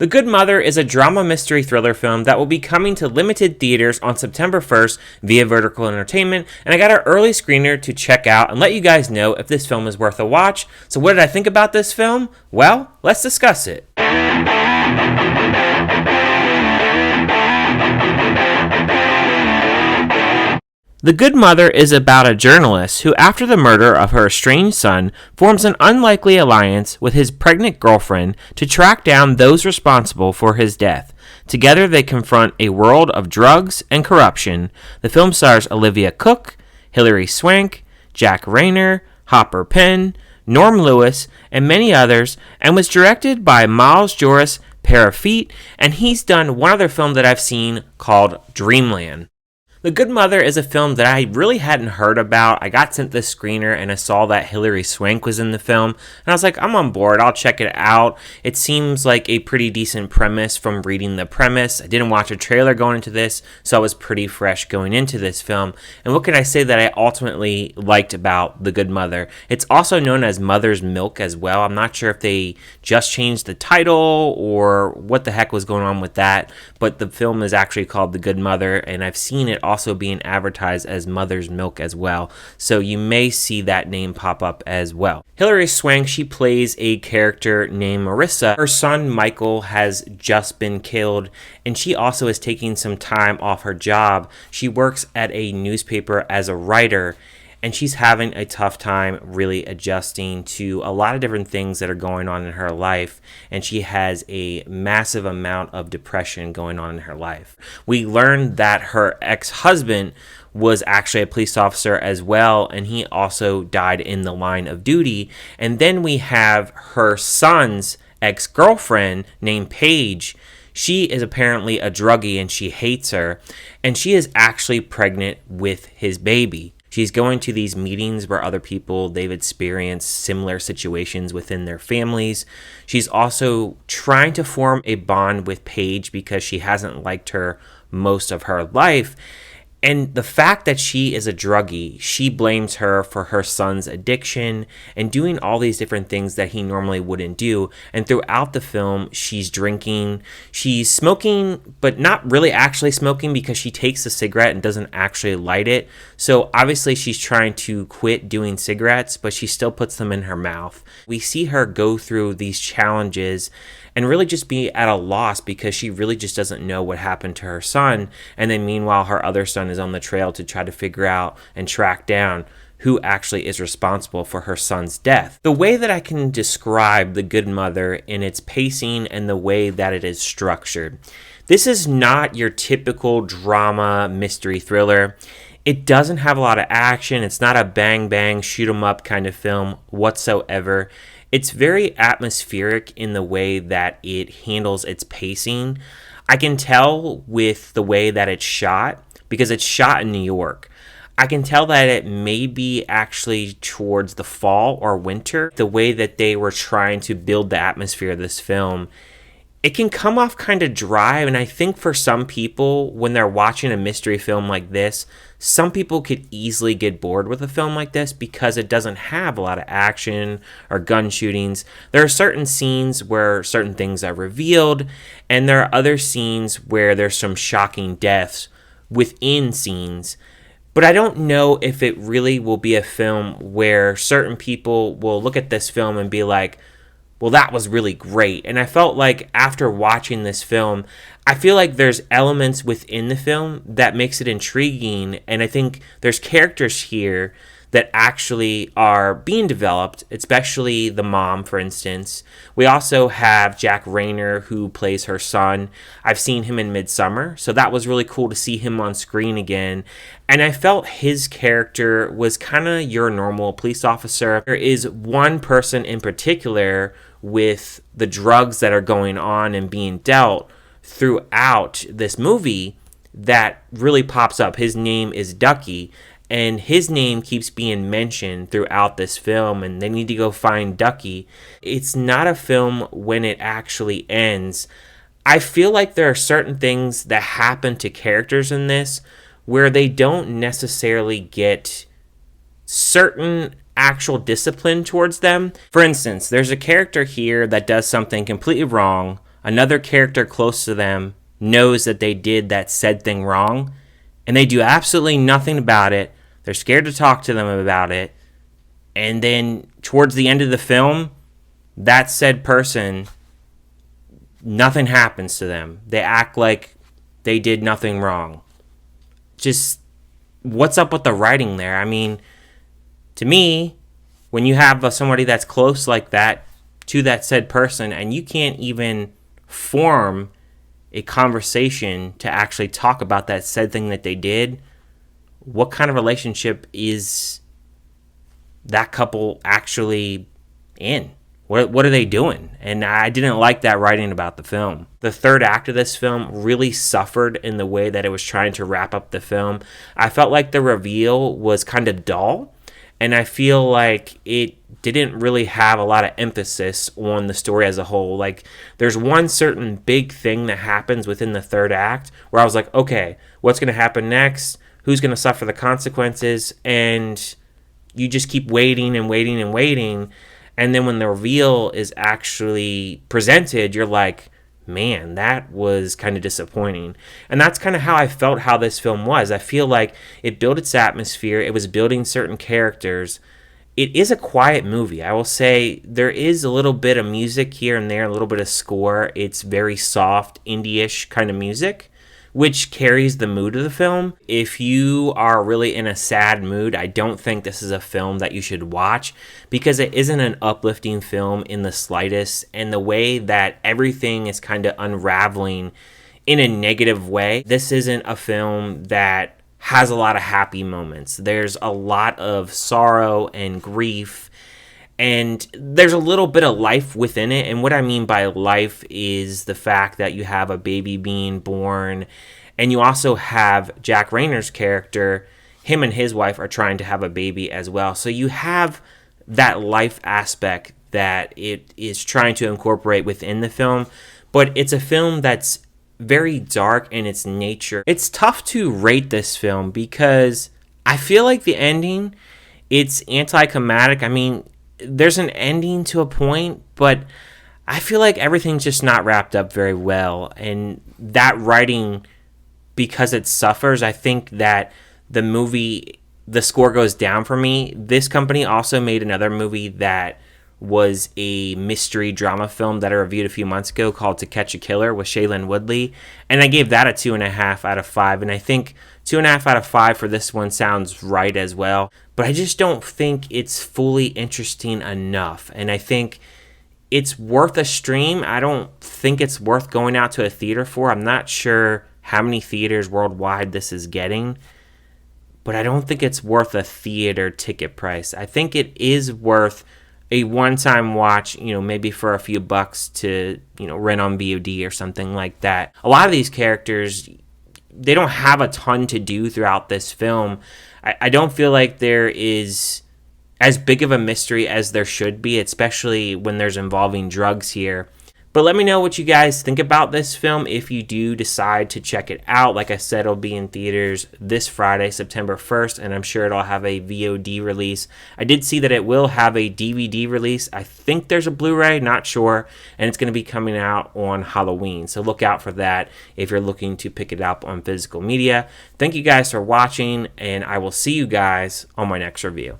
The Good Mother is a drama mystery thriller film that will be coming to limited theaters on September 1st via Vertical Entertainment, and I got an early screener to check out and let you guys know if this film is worth a watch. So what did I think about this film? Well, let's discuss it. The Good Mother is about a journalist who, after the murder of her estranged son, forms an unlikely alliance with his pregnant girlfriend to track down those responsible for his death. Together they confront a world of drugs and corruption. The film stars Olivia Cooke, Hilary Swank, Jack Reynor, Hopper Penn, Norm Lewis, and many others, and was directed by Joris-Peyrafitte, and he's done one other film that I've seen called Dreamland. The Good Mother is a film that I really hadn't heard about. I got sent this screener and I saw that Hilary Swank was in the film. And I was like, I'm on board. I'll check it out. It seems like a pretty decent premise from reading the premise. I didn't watch a trailer going into this, so I was pretty fresh going into this film. And what can I say that I ultimately liked about The Good Mother? It's also known as Mother's Milk as well. I'm not sure if they just changed the title or what the heck was going on with that. But the film is actually called The Good Mother, and I've seen it also being advertised as Mother's Milk as well, so you may see that name pop up as well. Hilary Swank, she plays a character named Marissa. Her son Michael has just been killed, and she also is taking some time off her job. She works at a newspaper as a writer, and she's having a tough time really adjusting to a lot of different things that are going on in her life, and she has a massive amount of depression going on in her life. We learned that her ex-husband was actually a police officer as well, and he also died in the line of duty. And then we have her son's ex-girlfriend named Paige. She is apparently a druggie and she hates her, and she is actually pregnant with his baby. She's going to these meetings where other people, they've experienced similar situations within their families. She's also trying to form a bond with Paige because she hasn't liked her most of her life. And the fact that she is a druggie, she blames her for her son's addiction and doing all these different things that he normally wouldn't do. And throughout the film, she's drinking, she's smoking, but not really actually smoking because she takes a cigarette and doesn't actually light it. So obviously she's trying to quit doing cigarettes, but she still puts them in her mouth. We see her go through these challenges and really just be at a loss because she really just doesn't know what happened to her son. And then meanwhile, her other son is on the trail to try to figure out and track down who actually is responsible for her son's death. The way that I can describe The Good Mother in its pacing and the way that it is structured. This is not your typical drama mystery thriller. It doesn't have a lot of action. It's not a bang bang shoot 'em up kind of film whatsoever. It's very atmospheric in the way that it handles its pacing. I can tell with the way that it's shot, because it's shot in New York. I can tell that it may be actually towards the fall or winter. The way that they were trying to build the atmosphere of this film, it can come off kind of dry, and I think for some people, when they're watching a mystery film like this, some people could easily get bored with a film like this because it doesn't have a lot of action or gun shootings. There are certain scenes where certain things are revealed, and there are other scenes where there's some shocking deaths within scenes. But I don't know if it really will be a film where certain people will look at this film and be like, well, that was really great. And I felt like after watching this film, I feel like there's elements within the film that makes it intriguing. And I think there's characters here that actually are being developed, especially the mom, for instance. We also have Jack Reynor, who plays her son. I've seen him in Midsummer, so that was really cool to see him on screen again. And I felt his character was kind of your normal police officer. There is one person in particular with the drugs that are going on and being dealt throughout this movie that really pops up. His name is Ducky, and his name keeps being mentioned throughout this film, and they need to go find Ducky. It's not a film when it actually ends. I feel like there are certain things that happen to characters in this where they don't necessarily get certain actual discipline towards them. For instance, there's a character here that does something completely wrong another character close to them knows that they did that said thing wrong, and they do absolutely nothing about it. They're scared to talk to them about it. And then towards the end of the film, that said person, nothing happens to them. They act like they did nothing wrong. Just, what's up with the writing there? I mean, to me, when you have somebody that's close like that to that said person, and you can't even form a conversation to actually talk about that said thing that they did, what kind of relationship is that couple actually in? What are they doing? And I didn't like that writing about the film. The third act of this film really suffered in the way that it was trying to wrap up the film. I felt like the reveal was kind of dull, and I feel like it didn't really have a lot of emphasis on the story as a whole. Like, there's one certain big thing that happens within the third act where I was like, okay, what's going to happen next? Who's going to suffer the consequences? And you just keep waiting and waiting and waiting. And then when the reveal is actually presented, you're like, man, that was kind of disappointing. And that's kind of how I felt how this film was. I feel like it built its atmosphere. It was building certain characters. It is a quiet movie. I will say there is a little bit of music here and there, a little bit of score. It's very soft, indie-ish kind of music, which carries the mood of the film. If you are really in a sad mood, I don't think this is a film that you should watch, because it isn't an uplifting film in the slightest, and the way that everything is kind of unraveling in a negative way. This isn't a film that has a lot of happy moments. There's a lot of sorrow and grief, and there's a little bit of life within it. And what I mean by life is the fact that you have a baby being born, and you also have Jack Reynor's character. Him and his wife are trying to have a baby as well. So you have that life aspect that it is trying to incorporate within the film. But it's a film that's very dark in its nature. It's tough to rate this film because I feel like the ending, it's anticlimactic. I mean, there's an ending to a point, but I feel like everything's just not wrapped up very well. And that writing, because it suffers, I think that the movie, the score goes down for me. This company also made another movie that was a mystery drama film that I reviewed a few months ago called To Catch a Killer with Shailene Woodley, and I gave that a 2.5 out of 5, and I think 2.5 out of 5 for this one sounds right as well, but I just don't think it's fully interesting enough, and I think it's worth a stream. I don't think it's worth going out to a theater for. I'm not sure how many theaters worldwide this is getting, but I don't think it's worth a theater ticket price. I think it is worth a one-time watch, maybe for a few bucks to, rent on VOD or something like that. A lot of these characters, they don't have a ton to do throughout this film. I don't feel like there is as big of a mystery as there should be, especially when there's involving drugs here. But let me know what you guys think about this film if you do decide to check it out. Like I said, it'll be in theaters this Friday, September 1st, and I'm sure it'll have a VOD release. I did see that it will have a DVD release. I think there's a Blu-ray, not sure, and it's going to be coming out on Halloween. So look out for that if you're looking to pick it up on physical media. Thank you guys for watching, and I will see you guys on my next review.